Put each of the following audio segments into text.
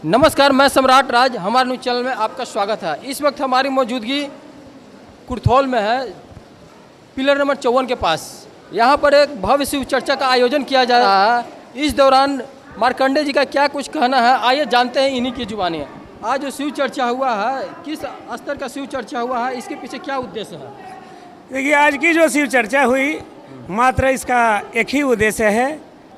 नमस्कार, मैं सम्राट राज, हमारे न्यूज़ चैनल में आपका स्वागत है। इस वक्त हमारी मौजूदगी कुर्थौल में है, पिलर नंबर 54 के पास। यहाँ पर एक भव्य शिव चर्चा का आयोजन किया जा रहा है। इस दौरान मार्कंडे जी का क्या कुछ कहना है, आइए जानते हैं इन्हीं की जुबानी। आज जो शिव चर्चा हुआ है, किस स्तर का शिव चर्चा हुआ है, इसके पीछे क्या उद्देश्य है? देखिए, आज की जो शिव चर्चा हुई, मात्र इसका एक ही उद्देश्य है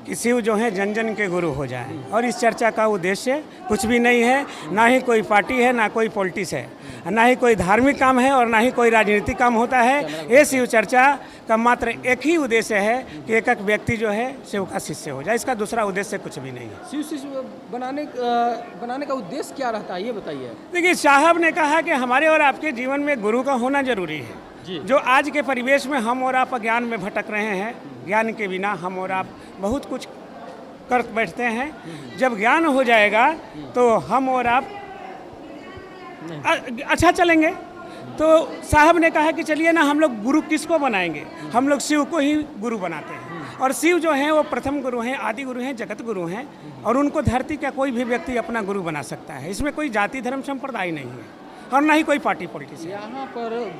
कि शिव जो है जन जन के गुरु हो जाए। और इस चर्चा का उद्देश्य कुछ भी नहीं है, ना ही कोई पार्टी है, ना कोई पॉलिटिक्स है, ना ही कोई धार्मिक काम है और ना ही कोई राजनीतिक काम होता है। ये शिव चर्चा का मात्र एक ही उद्देश्य है कि एक एक व्यक्ति जो है शिव का शिष्य हो जाए। इसका दूसरा उद्देश्य कुछ भी नहीं है। शिव शिष्य बनाने का उद्देश्य क्या रहता है, ये बताइए। देखिए, साहब ने कहा कि हमारे और आपके जीवन में गुरु का होना जरूरी है। जो आज के परिवेश में हम और आप अज्ञान में भटक रहे हैं, ज्ञान के बिना हम और आप बहुत कुछ कर बैठते हैं। जब ज्ञान हो जाएगा तो हम और आप अच्छा चलेंगे। तो साहब ने कहा कि चलिए ना, हम लोग गुरु किसको बनाएंगे? हम लोग शिव को ही गुरु बनाते हैं। और शिव जो हैं वो प्रथम गुरु हैं, आदि गुरु हैं, जगत गुरु हैं। और उनको धरती का कोई भी व्यक्ति अपना गुरु बना सकता है। इसमें कोई जाति धर्म संप्रदाय नहीं है और ना ही कोई पार्टी पॉलिटिक्स है। यहाँ पर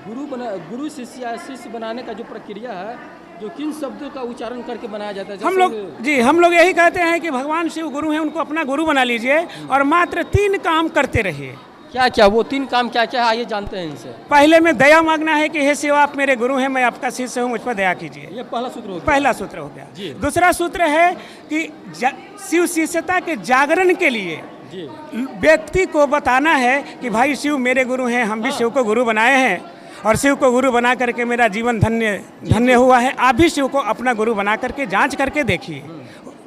गुरु शिष्य बनाने का जो प्रक्रिया है, जो किन शब्दों का उच्चारण करके बनाया जाता है? हम लोग यही कहते हैं कि भगवान शिव गुरु हैं, उनको अपना गुरु बना लीजिए और मात्र 3 काम करते रहिए। क्या क्या वो 3 काम क्या क्या है, आइए जानते हैं इनसे। पहले में दया मांगना है कि हे शिव, आप मेरे गुरु हैं, मैं आपका शिष्य हूँ, मुझ पर दया कीजिए। ये पहला सूत्र हो गया। पहला सूत्र हो गया। दूसरा सूत्र है कि शिव शिष्यता के जागरण के लिए व्यक्ति को बताना है कि भाई शिव मेरे गुरु हैं, हम भी शिव को गुरु बनाए हैं और शिव को गुरु बना करके मेरा जीवन धन्य हुआ है। आप भी शिव को अपना गुरु बना करके जांच करके देखिए,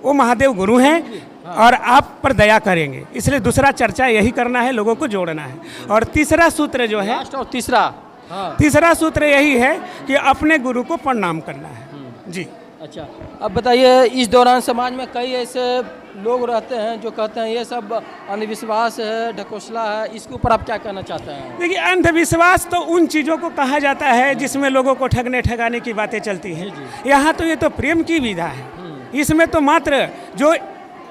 वो महादेव गुरु हैं और आप पर दया करेंगे। इसलिए दूसरा चर्चा यही करना है, लोगों को जोड़ना है। और तीसरा सूत्र जो है, और तीसरा सूत्र यही है कि अपने गुरु को प्रणाम करना है। जी। अच्छा, अब बताइए, इस दौरान समाज में कई ऐसे लोग रहते हैं जो कहते हैं ये सब अंधविश्वास है, ढकोसला है, इसके ऊपर आप क्या कहना चाहते हैं? देखिए, अंधविश्वास तो उन चीज़ों को कहा जाता है जिसमें लोगों को ठगने ठगाने की बातें चलती हैं। यहाँ तो ये तो प्रेम की विधा है। इसमें तो मात्र जो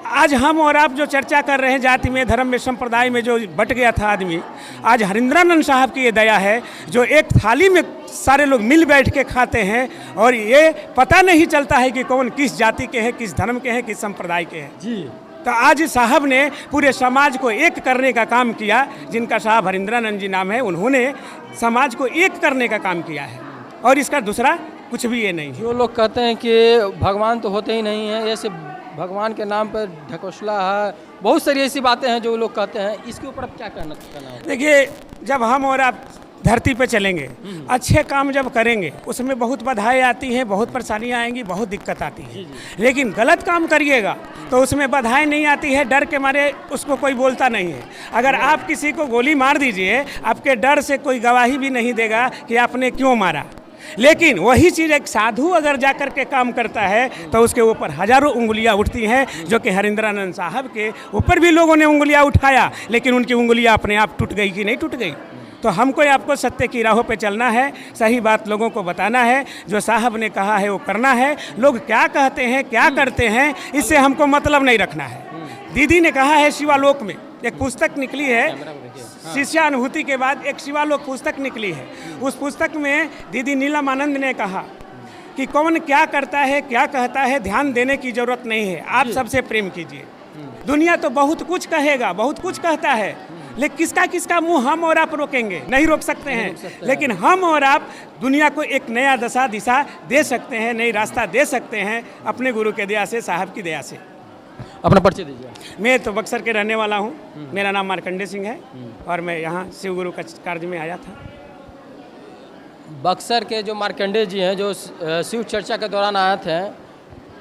आज हम और आप जो चर्चा कर रहे हैं, जाति में, धर्म में, संप्रदाय में जो बट गया था आदमी, आज हरिंद्रानंद साहब की ये दया है जो एक थाली में सारे लोग मिल बैठ के खाते हैं और ये पता नहीं चलता है कि कौन किस जाति के हैं, किस धर्म के हैं, किस संप्रदाय के हैं। जी। तो आज साहब ने पूरे समाज को एक करने का काम किया। जिनका साहब हरिंद्रानंद जी नाम है, उन्होंने समाज को एक करने का काम किया है और इसका दूसरा कुछ भी ये नहीं। जो लोग कहते हैं कि भगवान तो होते ही नहीं है, ऐसे भगवान के नाम पर ढकोसला है, बहुत सारी ऐसी बातें हैं जो लोग कहते हैं, इसके ऊपर आप क्या कहना है? देखिए, जब हम और आप धरती पे चलेंगे, अच्छे काम जब करेंगे, उसमें बहुत बाधाएं आती हैं, बहुत परेशानियां आएंगी, बहुत दिक्कत आती है। लेकिन गलत काम करिएगा तो उसमें बाधाएं नहीं आती है, डर के मारे उसको कोई बोलता नहीं है। अगर आप किसी को गोली मार दीजिए, आपके डर से कोई गवाही भी नहीं देगा कि आपने क्यों मारा। लेकिन वही चीज़ एक साधु अगर जाकर के काम करता है तो उसके ऊपर हजारों उंगलियां उठती हैं, जो कि हरिंद्रानंद साहब के ऊपर भी लोगों ने उंगलियां उठाया, लेकिन उनकी उंगलियां अपने आप टूट गई कि नहीं टूट गई। तो हमको आपको सत्य की राहों पे चलना है, सही बात लोगों को बताना है, जो साहब ने कहा है वो करना है। लोग क्या कहते हैं, क्या करते हैं, इससे हमको मतलब नहीं रखना है। दीदी ने कहा है, शिवालोक में एक पुस्तक निकली है, शिष्यानुभूति के बाद एक शिवालोक पुस्तक निकली है। उस पुस्तक में दीदी नीलम आनंद ने कहा कि कौन क्या करता है, क्या कहता है, ध्यान देने की जरूरत नहीं है, आप सबसे प्रेम कीजिए। दुनिया तो बहुत कुछ कहेगा, बहुत कुछ कहता है, लेकिन किसका किसका मुंह हम और आप रोकेंगे? नहीं रोक सकते हैं। लेकिन हम और आप दुनिया को एक नया दिशा दे सकते हैं, नई रास्ता दे सकते हैं अपने गुरु के दया से, साहब की दया से। अपना परिचय दीजिए। मैं तो बक्सर के रहने वाला हूँ। मेरा नाम मार्कंडे सिंह है और मैं यहाँ शिव गुरु का कार्य में आया था। बक्सर के जो मार्कंडे जी हैं, जो शिव चर्चा के दौरान आए थे,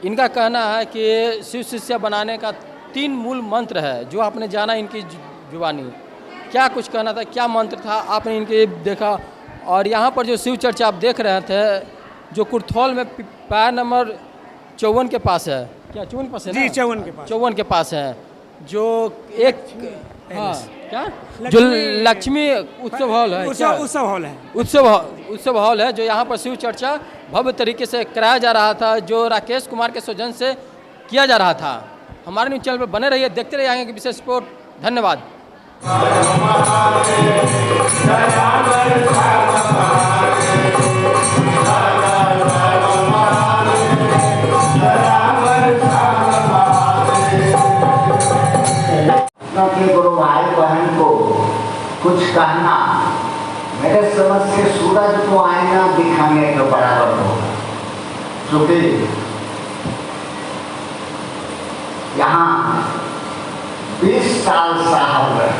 इनका कहना है कि शिव शिष्य बनाने का 3 मूल मंत्र है, जो आपने जाना इनकी जुबानी। क्या कुछ कहना था, क्या मंत्र था, आपने इनके देखा? और यहाँ पर जो शिव चर्चा आप देख रहे थे, जो कुर्थौल में पैर नंबर 54 के पास है, क्या 54 के पास है? जी, 54 के पास है, जो एक क्या जो लक्ष्मी उत्सव हॉल है, उत्सव हॉल है, जो यहाँ पर शिव चर्चा भव्य तरीके से कराया जा रहा था, जो राकेश कुमार के सौजन्य से किया जा रहा था। हमारे न्यूज़ चैनल पर बने रहिए, देखते रहिए आगे की विशेष रिपोर्ट। धन्यवाद। अपने गुरु भाई बहन को कुछ कहना मेरे समझ से सूरज को आईना दिखाने के बराबर हो, क्योंकि यहाँ 20 साल साहब रहे,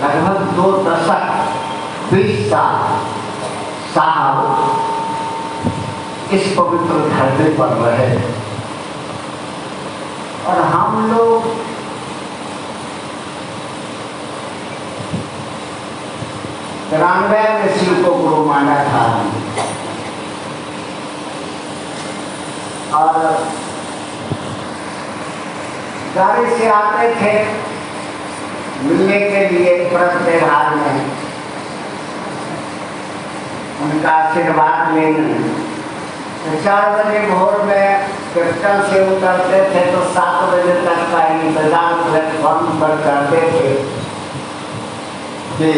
लगभग 2 दशक 20 साल साहब इस पवित्र धरती पर रहे और हम लोग रामदेव ने शिव को गुरु माना था और गाड़ी से आते थे मिलने के लिए व्रत त्योहार में, उनका आशीर्वाद लेने। 4 बजे भोर में कैपिटल से उतरते थे तो 7 बजे तक का इंतजार प्लेटफॉर्म पर करते थे कि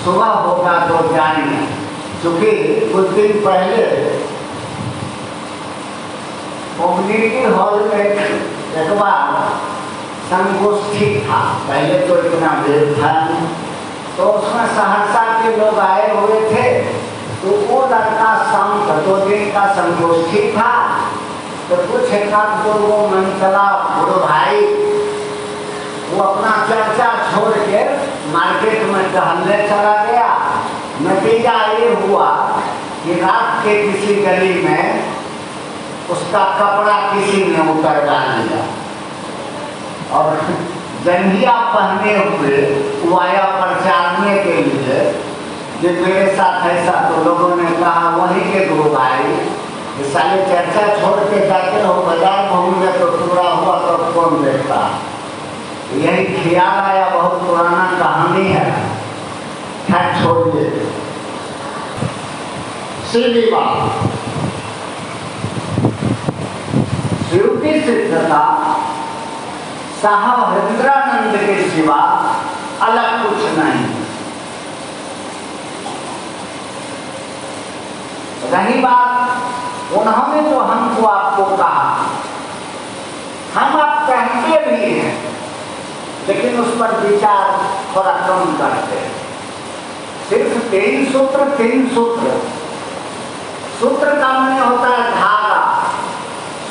सुबह होगा तो जाएंगे, क्योंकि कुछ दिन पहले कम्युनिटी हॉल में एक बार संगोष्ठी था। पहले तो इतना भीड़ था, तो उसमें सहरसा के लोग आए हुए थे, तो वो लड़का शाम का 2 दिन का संगोष्ठी था, तो कुछ 1-2 मन चला गुरु भाई, वो अपना चर्चा छोड़ के मार्केट में टहलने चला गया। नतीजा ये हुआ कि रात के किसी गली में उसका कपड़ा किसी ने उतरवा दिया और जंघिया पहने हुए वो आया प्रचारने के लिए कि मेरे साथ ऐसा। तो लोगों ने कहा वहीं के गुरु भाई, साले चर्चा छोड़ के जाते हो, बाजार घूमने तो पूरा हुआ तो कौन देखता। यही ख्याल आया, बहुत पुराना कहानी है, खैर छोड़िए। सीधी बात, शिव की सिद्धता साहब हरिंद्रानंद के सिवा अलग कुछ नहीं। रही बात उन्होंने जो हमको आपको कहा, हम आप कहते भी हैं लेकिन उस पर विचार थोड़ा कम करते हैं। सिर्फ 3 सूत्र, 3 सूत्र। सूत्र का माने होता है धागा,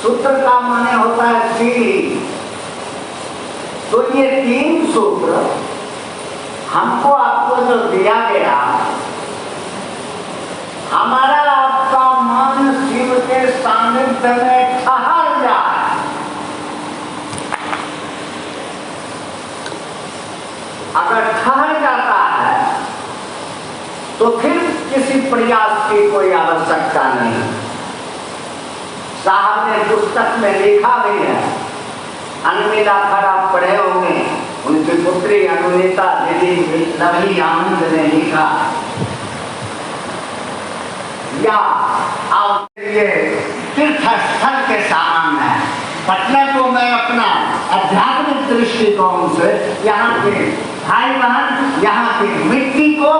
सूत्र का माने होता है सीढ़ी। तो ये 3 सूत्र हमको आपको जो दिया गया, हमारा आपका मन शिव के सानिध्य में ठहर जाए, अगर ठहर जाता है तो फिर किसी प्रयास की कोई आवश्यकता नहीं। साहब ने पुस्तक में लिखा भी है, अनमिला खर आप पढ़े होंगे, उनकी पुत्री अनुनीता दीदी नवी आनंद ने लिखा, या ये तीर्थ स्थल के समान है। पटना को मैं अपना आध्यात्मिक दृष्टिकोण से यहाँ के भाई बहन, यहाँ की मिट्टी को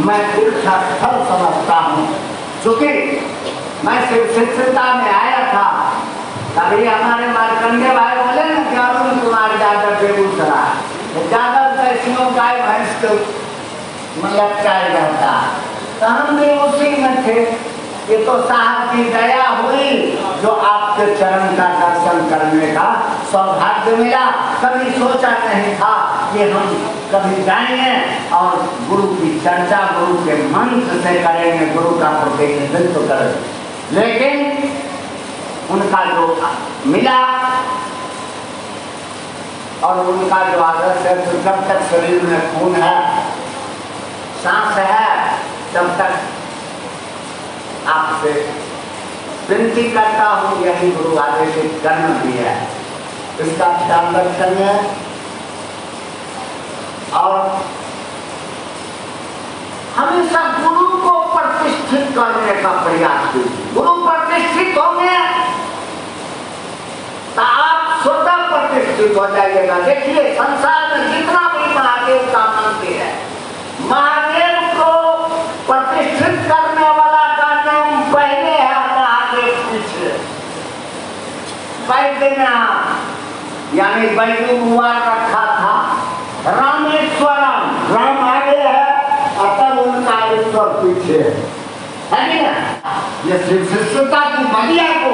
मैं तीर्थ स्थल समझता हूँ। चूँकि मैं शिक्षिता में आया था, तभी हमारे मारकंडे भाई बोले ना कि अरुण कुमार यादव बेगूसराय, यादव कैसियों गाय भैंस को मतलब चाय रहता, तो हम भी उसी में थे। ये तो साहब की दया हुई जो आपके चरण का दर्शन करने का सौभाग्य मिला। कभी सोचा नहीं था कि हम कभी जाएंगे और गुरु की चर्चा गुरु के मंत्र से करेंगे, गुरु का प्रतिनिधित्व करेंगे, लेकिन उनका जो मिला और उनका जो आदर्श है, तो जब तक शरीर में खून है, सांस है, तब तक आपसे विनती करता हूँ, यही गुरु आदेशित कर्म भी है, इसका ध्यान रखेंगे और हमेशा गुरु को प्रतिष्ठित करने का प्रयास कीजिए। गुरु प्रतिष्ठित होंगे तो आप स्वतः प्रतिष्ठित हो जाइएगा। देखिए संसार में जितना भी महादेव का मंदिर है, महादेव को प्रतिष्ठित करने वाला का नाम पहले है, महादेव पीछे। बैद्यनाथ यानी बैजू कुमार रखा था, रामेश्वरम राम आगे है और तब उनका ईश्वर पीछे है ना। ये शिष्यता की बढ़िया को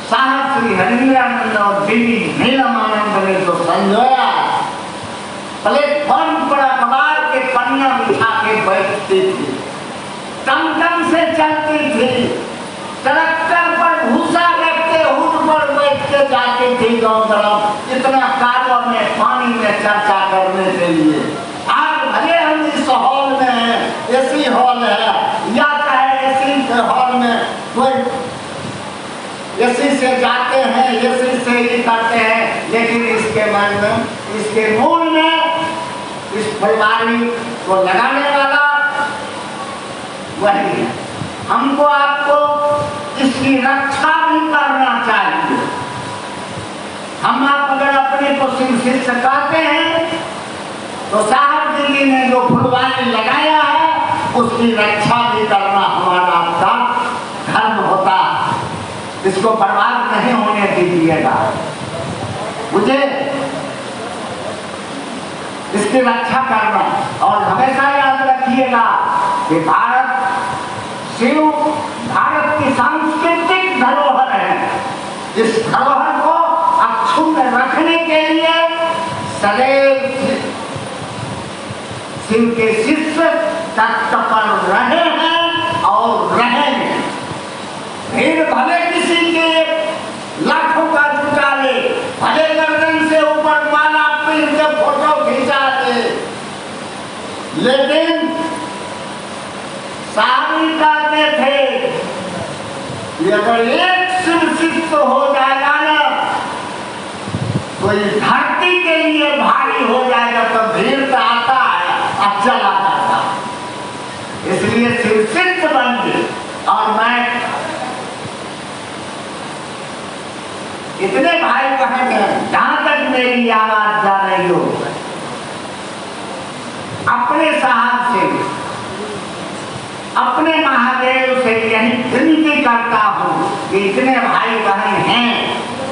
साहब श्री हरिंद्रानंद और देवी नीलमानंद ने तो संजोया। प्लेटफॉर्म पर अखबार के पन्ना बिछा के बैठती थी, टमटम से चलती थी, ट्रैक्टर पर भूसा रखते हुड पर बैठ के जाती थी गाँव तरफ, इतना कारों में पानी में चर्चा करने के लिए। आज भले हम इस हॉल में हैं, एसी हॉल है, या चाहे एसी हॉल में कोई एसी से जाते हैं, एसी से ही करते हैं, लेकिन इसके मन में, इसके मूल में इस फुलवारी को लगाने वाला वही है। हमको आपको इसकी रक्षा भी करना चाहिए। हम आप अगर अपने को शिव शिष्य कहते हैं तो साहब जी ने जो फुलवारी लगाया है उसकी रक्षा भी करना हमारा आपका धर्म होता है। इसको बर्बाद नहीं होने दीजिएगा, मुझे इसकी रक्षा करना। और हमेशा याद रखिएगा कि भारत की सांस्कृतिक धरोहर है। इस धरोहर को अक्षुण्ण रखने के लिए सदैव शिव के शिष्य तख्त पर रहे हैं और रहेंगे। भीड़ भले किसी के लाखों का जुटा ले, भले गर्दन से ऊपर माला पीर के फोटो खींचा दे, लेकिन सारी कहते थे कि अगर एक शिव शिष्य हो जाएगा ना तो इस धरती के लिए भारी हो जाएगा। तो भीड़ तो आता है अब चला जाता, इसलिए शिव शिष्य बन गए। और मैं इतने भाई बहन हैं, जहां तक मेरी आवाज जा रही हो, अपने साहब से, अपने महादेव से यही विनती करता हूँ कि इतने भाई बहन हैं,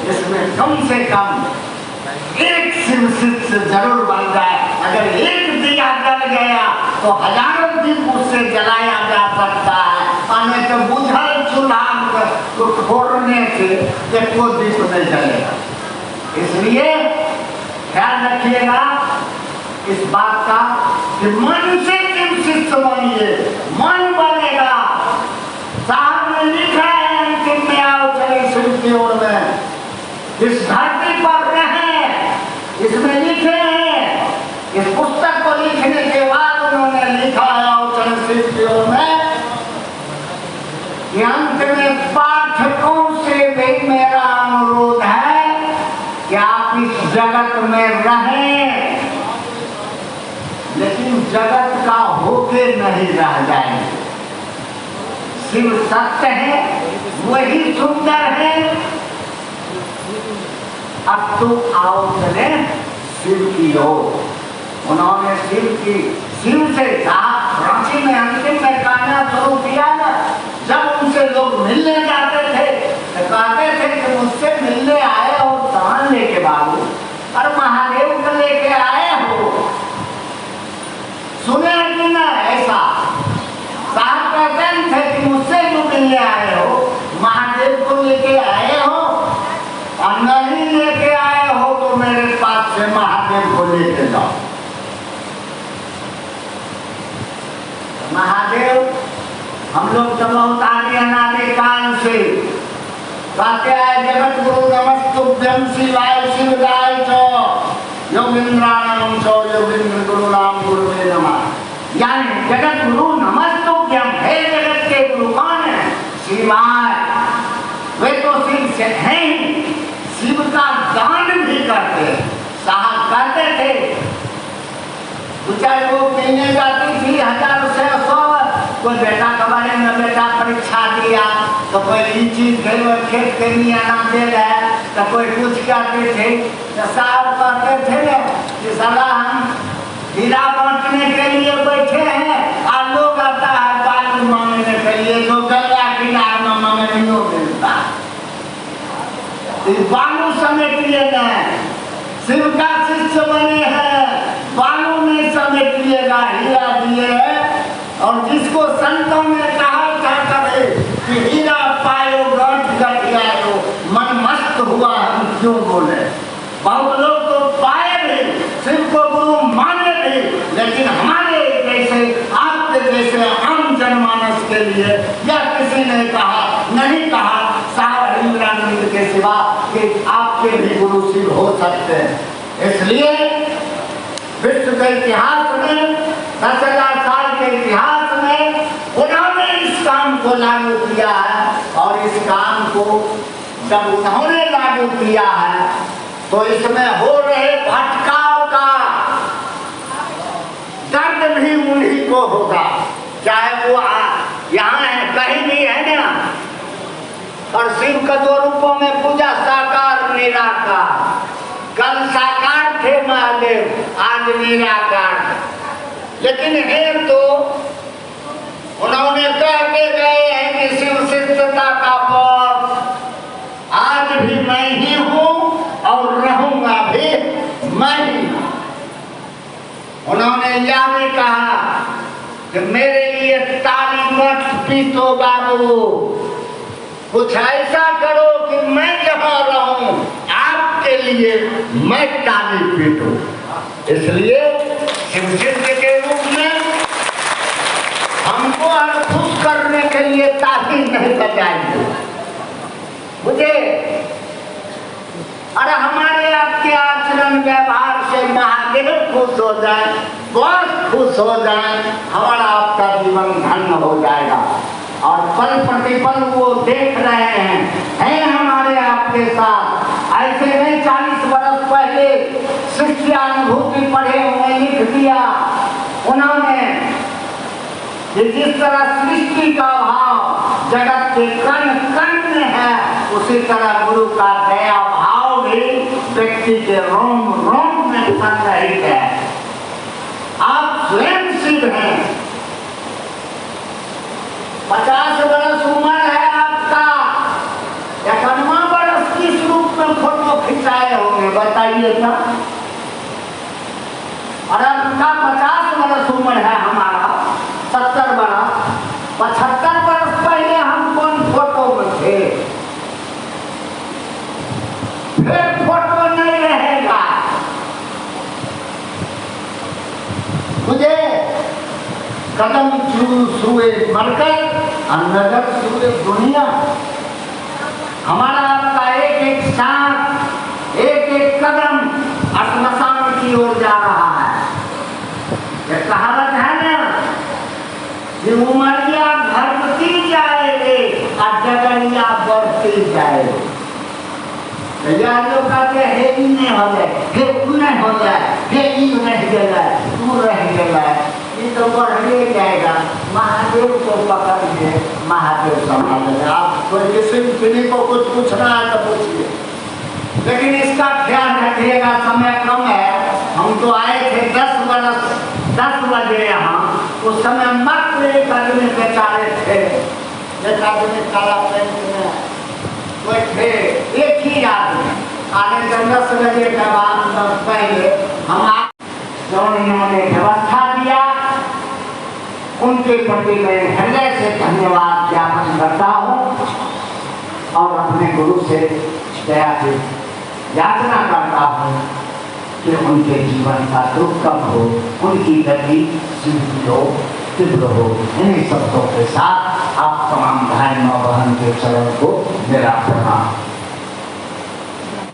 इसमें कम से कम एक शिव शिष्य जरूर बन जाए। अगर एक दिया जल गया तो हजारों दीप उससे जलाया जा सकता है, और तो बुझल चूल्हा को फोड़ने से एक को दीप नहीं जलेगा। इसलिए ख्याल रखिएगा इस बात का कि मन से शिव शिष्य बनिए, मन बनेगा। साहब ने लिखा है अंतिम में, आओ चले शिव की ओर में, इस धरती पर रहे, इसमें लिखे हैं। इस पुस्तक को लिखने के बाद उन्होंने लिखा है आओ चले शिव की ओर में, कि अंत में पाठकों से भी मेरा अनुरोध है कि आप इस जगत में रहें, लेकिन जगत का होके नहीं रह जाएंगे। शिव सत्य है, वही सुंदर है। अब तो आओ चले शिव की ओर। उन्होंने शिव से रांची में अंतिम में कहना शुरू किया ना, जब उनसे लोग मिलने जाते थे तो कहते थे कि मुझसे मिलने आए हो कहाँ लेके बाबू, और महादेव को लेके आए हो, सुने कि ना? ऐसा साहब कहते थे कि मुझसे जो मिलने आए हो महादेव को लेके आए हो, और नहीं लेके आए हो तो मेरे पास से महादेव को लेके जाओ। महादेव हम लोग तो बहुत आगे अनादि काल से कहते आए, जगत गुरु नमस्तुभ्यं शिवाय शिवदाय चो योगिंद्राणाम चो योगिंद्र गुरु नाम गुरुवे नमः। यानी जगत गुरु नमस्तुभ्यं, हे जगत के गुरु कौन है? शिवाय। वे तो शिव से हैं, शिव का दान भी करते। साहब कहते थे, दो चार लोग मिलने जाती थी 1000 से 100, कोई बेटा कबाड़े में बेटा परीक्षा दिया, तो कोई लीची थे वो खेत के लिए नाम दे रहे, तो कोई कुछ कहते थे, तो साहब कहते थे ना कि साला हम हीरा बांटने के लिए बैठे हैं और लोग आता है बालू मांगने के लिए, जो गंगा किनार में मांगने नहीं मिलता। बालू समेटिए न, शिव का शिष्य बने हैं, बालू नहीं समेटिएगा, हीरा दिए है। और जिसको संतों ने कहा था कभी कि हीरा पायो गांठ गठियायो, मन मस्त हुआ हम क्यों बोले। बहुत लोग तो पाए भी, शिव को गुरु माने भी, लेकिन हमारे जैसे आपके जैसे आम जनमानस के लिए यह किसी ने कहा नहीं कहा साहब हरिंद्रानंद के सिवा कि आपके भी गुरु शिव हो सकते हैं। इसलिए विश्व के इतिहास में 10,000 साल के इतिहास में उन्होंने इस काम को लागू किया है, और इस काम को जब उन्होंने लागू किया है तो इसमें हो रहे भटकाव का दर्द भी उन्हीं को होगा, चाहे वो यहाँ है कहीं भी है ना। और शिव का 2 रूपों में पूजा, साकार निराकार। कल साकार थे महादेव, आज निराकार। लेकिन है तो उन्होंने कह के गए हैं कि शिव सिद्धता का बॉस आज भी मैं ही हूँ और रहूंगा भी मैं ही। उन्होंने यह भी कहा कि मेरे लिए ताली मत पीटो बाबू, कुछ ऐसा करो कि मैं जहाँ रहूं आपके लिए मैं ताली पीटूं। इसलिए शिव सिद्ध के रूप में हमको हर खुश करने के लिए ताली नहीं बजाएंगे मुझे। अरे हमारे आपके आचरण व्यवहार से महादेव खुश हो जाए, बस खुश हो जाए, हमारा आपका जीवन धन्य हो जाएगा। और पल प्रतिपल वो देख रहे हैं हमारे आपके साथ। ऐसे नहीं 40 वर्ष पहले शिष्यानुभूति पढ़े हुए लिख दिया उन्होंने कि जिस तरह सृष्टि का भाव जगत के कण कण में है, उसी तरह गुरु का दया भाव भी व्यक्ति के रोम रोम में संग्रहित है। आप स्वयं शिव हैं। 50 वर्ष उम्र है आपका, 51वां वर्ष किस रूप में फोटो खिंचाए होंगे बताइए ना। और आपका 50 वर्ष उम्र है, हमारा 70 वर्ष। 75 वर्ष पहले हम कौन फोटो में थे, फिर फोटो नहीं रहेगा। मुझे कदम छुए मरकर नजर छुए दुनिया। हमारा आपका एक एक सांस, एक एक कदम श्मशान की ओर जा रहा है। ये कहावत है ना कि उमरिया घटती जाएगी और जगरिया बढ़ती जाएगी। यार लोग कहते हे ई नहीं हो जाए, हे उ नहीं हो जाए, हे ई रह गया, तू रह गया, ये तो बढ़ जाएगा। महादेव को पकड़िए, महादेव संभालेगा। आप कोई किसी को कुछ पूछना है तो पूछिए, लेकिन इसका ख्याल रखिएगा। समय कम है, हम तो आए थे 10 बजे यहाँ। उस समय मात्र एक आदमी बेचारे थे, एक आदमी काला पेंट में कोई थे, एक ही आदमी। आने के 10 बजे के बाद पहले हम जो इन्होंने व्यवस्था दिया उनके प्रति मैं हृदय से धन्यवाद ज्ञापन करता हूँ और अपने गुरु से दया से याचना करता हूँ कि उनके जीवन का दुख कम हो, उनकी गति शीघ्र हो, तीव्र हो। इन्हीं शब्दों के साथ आप तमाम भाई माँ बहन के चरण को मेरा प्रणाम।